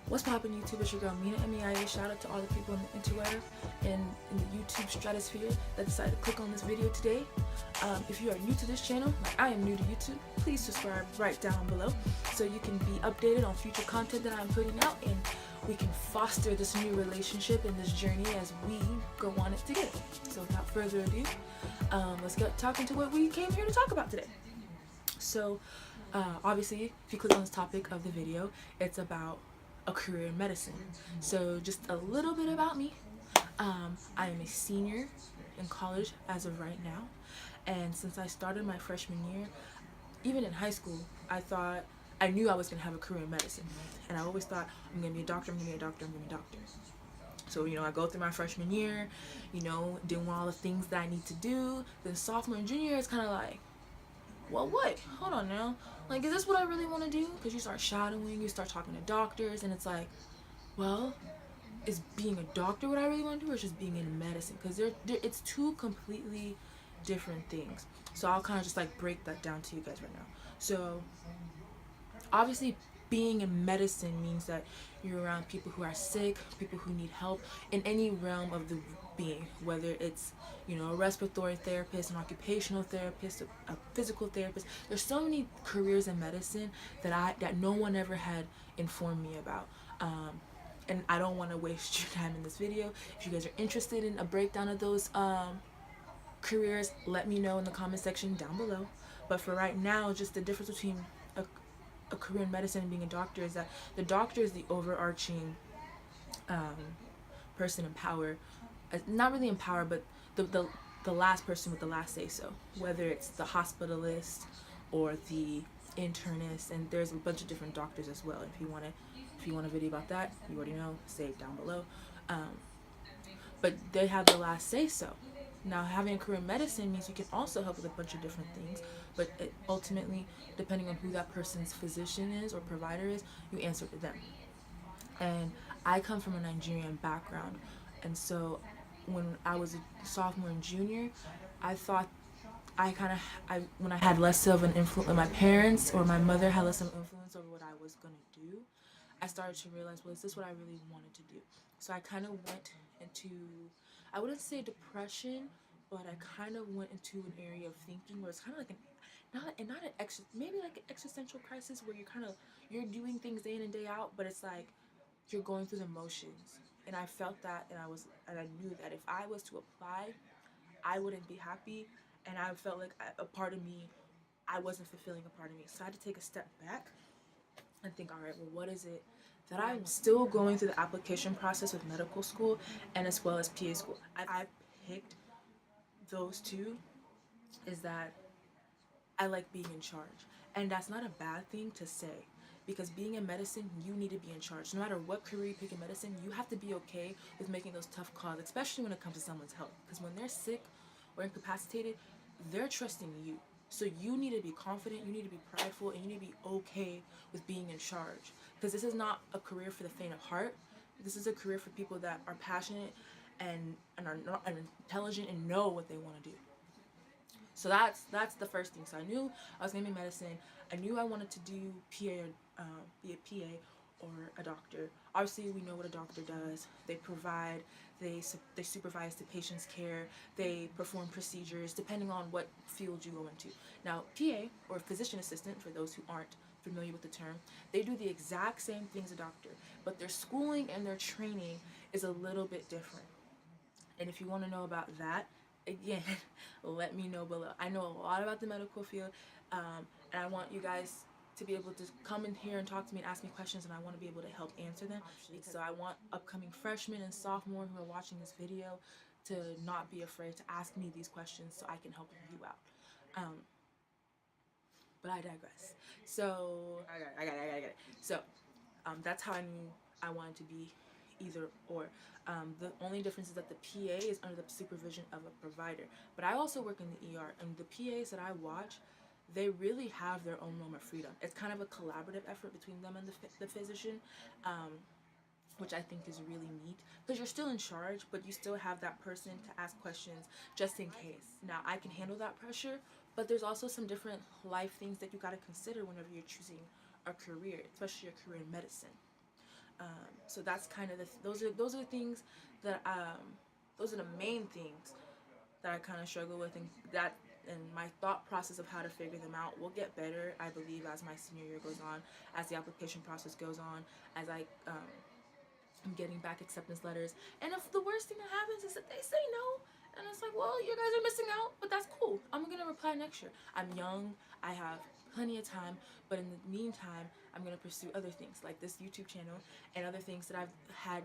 What's poppin' YouTube? It's your girl Mina, M-E-I-A. Shout out to all the people in the interweb and in the YouTube stratosphere that decided to click on this video today. If you are new to this channel, like I am new to YouTube, please subscribe right down below so you can be updated on future content that I'm putting out, and we can foster this new relationship and this journey as we go on it together. So without further ado, let's get talking to what we came here to talk about today. So obviously, if you click on this topic of the video, it's about a career in medicine. So just a little bit about me. I am a senior in college as of right now, and since I started my freshman year, even in high school, I knew I was gonna have a career in medicine, and I always thought, I'm gonna be a doctor, I'm gonna be a doctor, I'm gonna be a doctor. So, I go through my freshman year, doing all the things that I need to do. Then sophomore and junior year, it's kind of like, well, what? Hold on now. Like, is this what I really want to do? Because you start shadowing, you start talking to doctors, and it's like, well, is being a doctor what I really want to do, or just being in medicine? Because it's two completely different things. So I'll kind of just like break that down to you guys right now. So obviously, being in medicine means that you're around people who are sick, people who need help in any realm of the being, whether it's a respiratory therapist, an occupational therapist, a physical therapist. There's so many careers in medicine that no one ever had informed me about, and I don't want to waste your time in this video. If you guys are interested in a breakdown of those careers, let me know in the comment section down below. But for right now, just the difference between a career in medicine and being a doctor is that the doctor is the overarching person in power, not really in power, but the last person with the last say so, whether it's the hospitalist or the internist, and there's a bunch of different doctors as well. If you want a video about that, you already know, say it down below. But they have the last say so. Now, having a career in medicine means you can also help with a bunch of different things, but ultimately, depending on who that person's physician is or provider is, you answer to them. And I come from a Nigerian background, and so when I was a sophomore and junior, I thought when I had less of an influence, my parents or my mother had less of an influence over what I was going to do, I started to realize, well, is this what I really wanted to do? So I kind of went into, I wouldn't say depression, but I kind of went into an area of thinking where it's kind of like maybe like an existential crisis, where you're doing things day in and day out, but it's like you're going through the motions. And I felt that, and I knew that if I was to apply, I wouldn't be happy, and I felt like a part of me, I wasn't fulfilling a part of me. So I had to take a step back and think, all right, well, what is it that I'm still going through the application process with medical school and as well as PA school. I picked those two is that I like being in charge. And that's not a bad thing to say, because being in medicine, you need to be in charge. No matter what career you pick in medicine, you have to be okay with making those tough calls, especially when it comes to someone's health. Because when they're sick or incapacitated, they're trusting you. So you need to be confident, you need to be prideful, and you need to be okay with being in charge. Because this is not a career for the faint of heart. This is a career for people that are passionate and are intelligent and know what they want to do. So that's the first thing. So I knew I was going to be medicine. I knew I wanted to do be a PA or a doctor. Obviously, we know what a doctor does. They provide, they supervise the patient's care, they perform procedures depending on what field you go into. Now, PA, or physician assistant, for those who aren't familiar with the term, they do the exact same thing as a doctor, but their schooling and their training is a little bit different. And if you want to know about that, again, let me know below. I know a lot about the medical field, and I want you guys to be able to come in here and talk to me and ask me questions, and I want to be able to help answer them. So I want upcoming freshmen and sophomore who are watching this video to not be afraid to ask me these questions so I can help you out. But I digress. So I got it. So that's how I knew I wanted to be either or. The only difference is that the PA is under the supervision of a provider. But I also work in the ER, and the PAs that I watch, they really have their own realm of freedom. It's kind of a collaborative effort between them and the physician, which I think is really neat, because you're still in charge, but you still have that person to ask questions just in case. Now, I can handle that pressure, but there's also some different life things that you got to consider whenever you're choosing a career, especially a career in medicine. So that's kind of those are the things that those are the main things that I kind of struggle with, and my thought process of how to figure them out will get better, I believe, as my senior year goes on, as the application process goes on, as I'm getting back acceptance letters. And if the worst thing that happens is that they say no, and it's like, well, you guys are missing out, but that's cool. I'm gonna reply next year. I'm young, I have plenty of time, but in the meantime, I'm gonna pursue other things like this YouTube channel and other things that I've had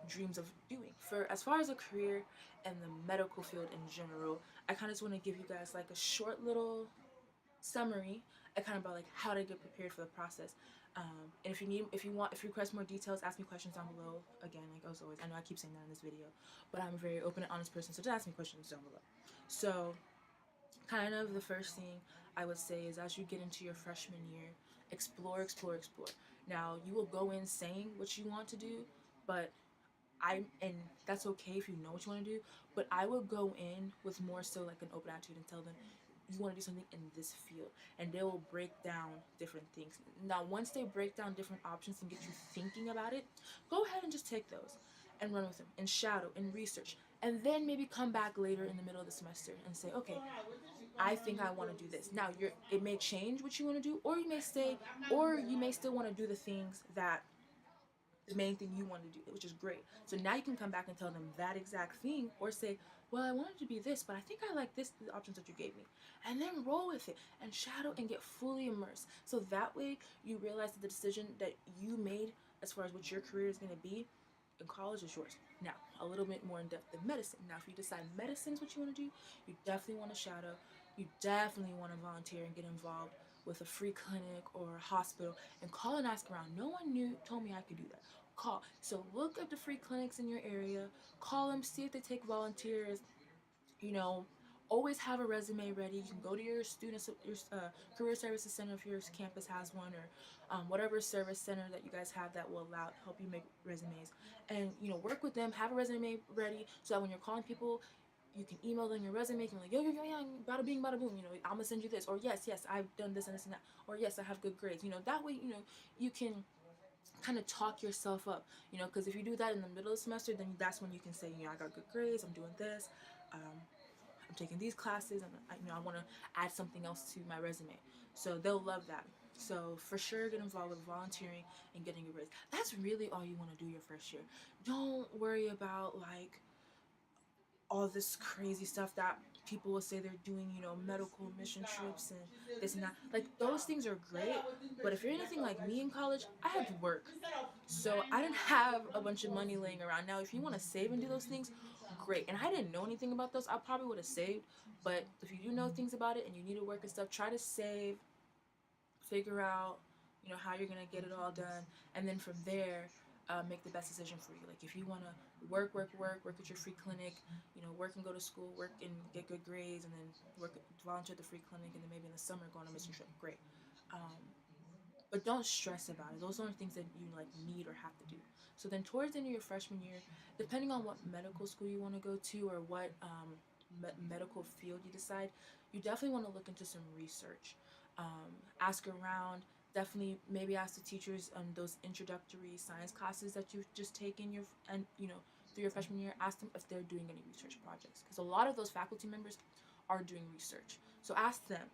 dreams of doing. For as far as a career and the medical field in general, I kind of just want to give you guys like a short little summary, kind of about like how to get prepared for the process. And if you request more details, ask me questions down below. Again, like as always, I know I keep saying that in this video, but I'm a very open and honest person, so just ask me questions down below. So kind of the first thing I would say is, as you get into your freshman year, explore. Now, you will go in saying what you want to do, but and that's okay if you know what you want to do, but I would go in with more so like an open attitude and tell them you want to do something in this field, and they will break down different things. Now, once they break down different options and get you thinking about it, go ahead and just take those and run with them and shadow and research, and then maybe come back later in the middle of the semester and say, okay, I think I want to do this. Now, it may change what you want to do, or you may still want to do the things that the main thing you want to do, which is great. So now you can come back and tell them that exact thing, or say, well, I wanted to be this, but I think I like this, the options that you gave me. And then roll with it and shadow and get fully immersed. So that way you realize that the decision that you made as far as what your career is going to be in college is yours. Now, a little bit more in depth than medicine. Now, if you decide medicine is what you want to do, you definitely want to shadow. You definitely want to volunteer and get involved with a free clinic or a hospital, and call and ask around. No one told me I could do that. Call. So look up the free clinics in your area, call them, see if they take volunteers. You know, always have a resume ready. You can go to your career services center if your campus has one, or whatever service center that you guys have that will help you make resumes, and work with them. Have a resume ready so that when you're calling people, you can email them your resume. You can be like, yo, bada bing, bada boom. I'm gonna send you this, or yes, I've done this and this and that, or yes, I have good grades. That way, you can kind of talk yourself up. Because if you do that in the middle of the semester, then that's when you can say, I got good grades. I'm doing this. I'm taking these classes, and I want to add something else to my resume. So they'll love that. So for sure, get involved with volunteering and getting your grades. That's really all you want to do your first year. Don't worry about like all this crazy stuff that people will say they're doing, medical mission trips and this and that. Like, those things are great, but if you're anything like me in college, I had to work. So I didn't have a bunch of money laying around. Now, if you want to save and do those things, great. And I didn't know anything about those, I probably would have saved. But if you do know things about it and you need to work and stuff, try to save, figure out, how you're going to get it all done. And then from there, make the best decision for you. Like, if you want to work at your free clinic, work and go to school, work and get good grades, and then volunteer at the free clinic, and then maybe in the summer go on a mission trip, great. But don't stress about it. Those aren't things that you need or have to do. So then towards the end of your freshman year, depending on what medical school you want to go to, or what medical field you decide, you definitely want to look into some research. Ask around. Definitely maybe ask the teachers on those introductory science classes that you've just taken through your freshman year. Ask them if they're doing any research projects, because a lot of those faculty members are doing research. So ask them.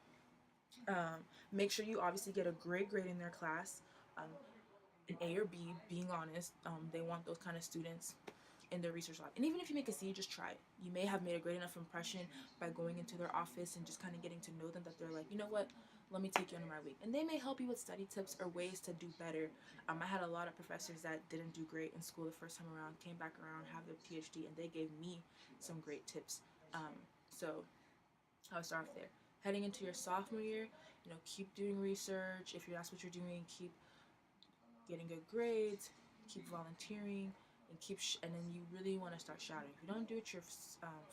Make sure you obviously get a great grade in their class, an A or B, being honest. They want those kind of students in their research lab. And even if you make a C, just try it. You may have made a great enough impression by going into their office and just kind of getting to know them that they're like, you know what, let me take you under my wing. And they may help you with study tips or ways to do better. I had a lot of professors that didn't do great in school the first time around, came back around, have their PhD, and they gave me some great tips. So I'll start off there. Heading into your sophomore year, keep doing research. If that's what you're doing, keep getting good grades, keep volunteering, and then you really want to start shadowing. If you don't do it your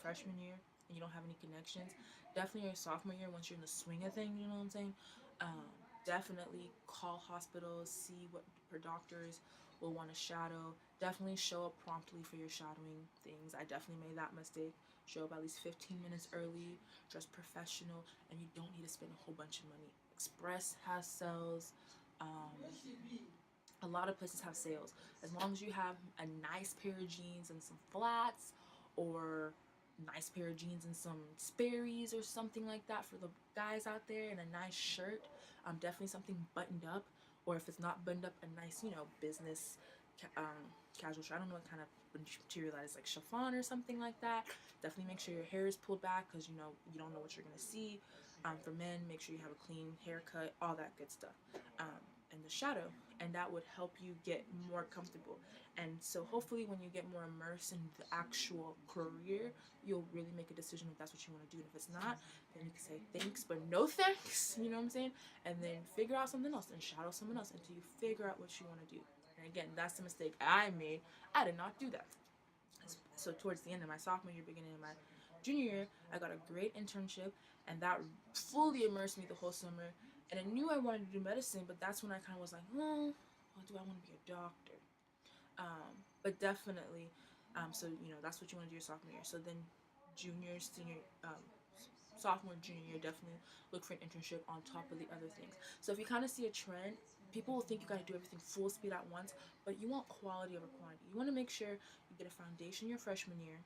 freshman year and you don't have any connections, definitely your sophomore year, once you're in the swing of things, you know what I'm saying? Definitely call hospitals, see what doctors will want to shadow. Definitely show up promptly for your shadowing things. I definitely made that mistake. Show up at least 15 minutes early, dress professional, and you don't need to spend a whole bunch of money. Express has sales. A lot of places have sales. As long as you have a nice pair of jeans and some flats, or nice pair of jeans and some Sperry's or something like that for the guys out there, and a nice shirt, definitely something buttoned up, or if it's not buttoned up, a nice, you know, business casual shirt. I don't know what kind of material that is, like chiffon or something like that. Definitely make sure your hair is pulled back, because you know you don't know what you're gonna see. For men, make sure you have a clean haircut, all that good stuff. And the shadow, and that would help you get more comfortable. And so hopefully when you get more immersed in the actual career, you'll really make a decision if that's what you want to do. And if it's not, then you can say thanks but no thanks, you know what I'm saying, and then figure out something else and shadow someone else until you figure out what you want to do. And again, that's the mistake I made. I did not do that. So towards the end of my sophomore year, beginning of my junior year, I got a great internship, and that fully immersed me the whole summer. And I knew I wanted to do medicine, but that's when I kind of was like, well, do I want to be a doctor? But definitely, so you know, that's what you want to do your sophomore year. So then junior, senior, sophomore, junior year, definitely look for an internship on top of the other things. So if you kind of see a trend, people will think you got to do everything full speed at once, but you want quality over quantity. You want to make sure you get a foundation your freshman year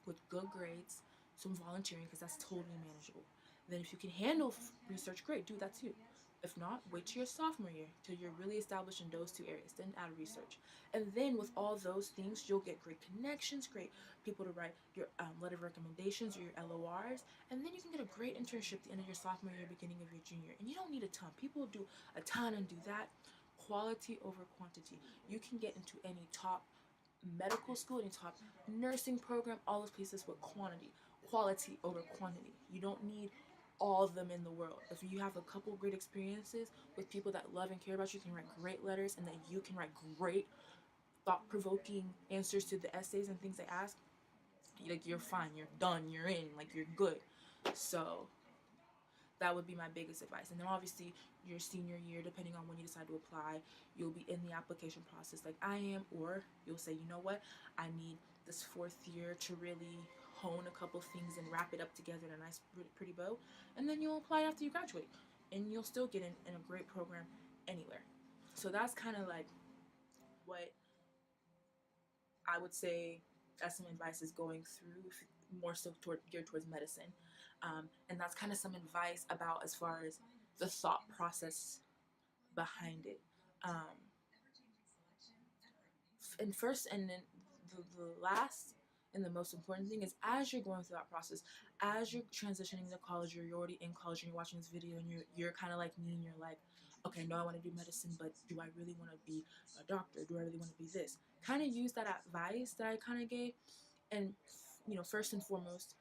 with good grades, some volunteering, because that's totally manageable. Then if you can handle research, great, do that too. If not, wait till your sophomore year till you're really established in those two areas, then add research. And then with all those things, you'll get great connections, great people to write your letter of recommendations or your LORs, and then you can get a great internship at the end of your sophomore year, beginning of your junior year. And you don't need a ton. People do a ton and do that. Quality over quantity. You can get into any top medical school, any top nursing program, all those places with quality over quantity. You don't need all of them in the world. If you have a couple great experiences with people that love and care about you, can write great letters, and that you can write great thought-provoking answers to the essays and things they ask, like, you're fine, you're done, you're in, like, you're good. So that would be my biggest advice. And then obviously your senior year, depending on when you decide to apply, you'll be in the application process like I am, or you'll say, you know what, I need this 4th year to really hone a couple things and wrap it up together in a nice pretty bow, and then you'll apply after you graduate, and you'll still get in a great program anywhere. So that's kind of like what I would say as some advice is going through, more so geared towards medicine. And that's kind of some advice about as far as the thought process behind it. And first, and then the last and the most important thing is, as you're going through that process, as you're transitioning to college, you're already in college and you're watching this video, and you're kind of like me, and you're like, okay, no, I want to do medicine, but do I really want to be a doctor? Do I really want to be this? Kind of use that advice that I kind of gave, and you know, first and foremost,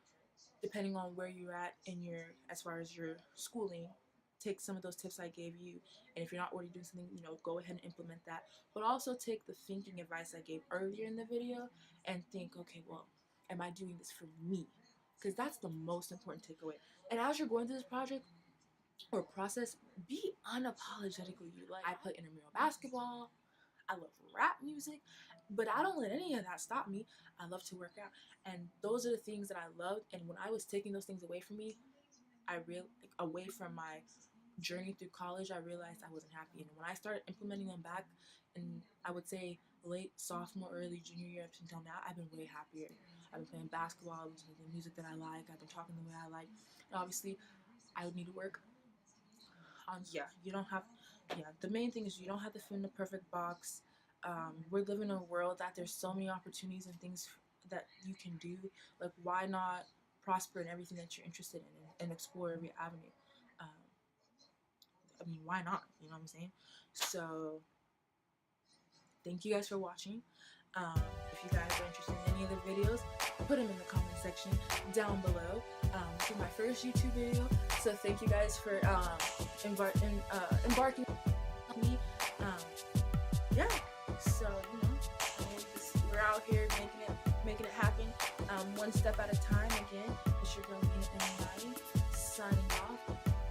depending on where you're at in your, as far as your schooling, take some of those tips I gave you, and if you're not already doing something, you know, go ahead and implement that. But also take the thinking advice I gave earlier in the video and think, okay, well, am I doing this for me? Because that's the most important takeaway. And as you're going through this project or process, be unapologetically you. Like, I play intramural basketball, I love rap music, but I don't let any of that stop me. I love to work out, and those are the things that I loved. And when I was taking those things away from me, away from my journey through college, I realized I wasn't happy. And when I started implementing them back, and I would say late sophomore, early junior year up until now, I've been way happier. I've been playing basketball, I've been listening to the music that I like, I've been talking the way I like. And obviously, I would need to work on, the main thing is you don't have to fit in the perfect box. We're living in a world that there's so many opportunities and things that you can do. Like, why not prosper in everything that you're interested in and explore every avenue? I mean, why not? You know what I'm saying? So, thank you guys for watching. If you guys are interested in any of the videos, put them in the comment section down below. This is my first YouTube video, so thank you guys for embarking on me. So, you know, we're out here making it happen, one step at a time. Again, it's your girl, Nina, signing off.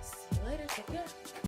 See you later. Take care.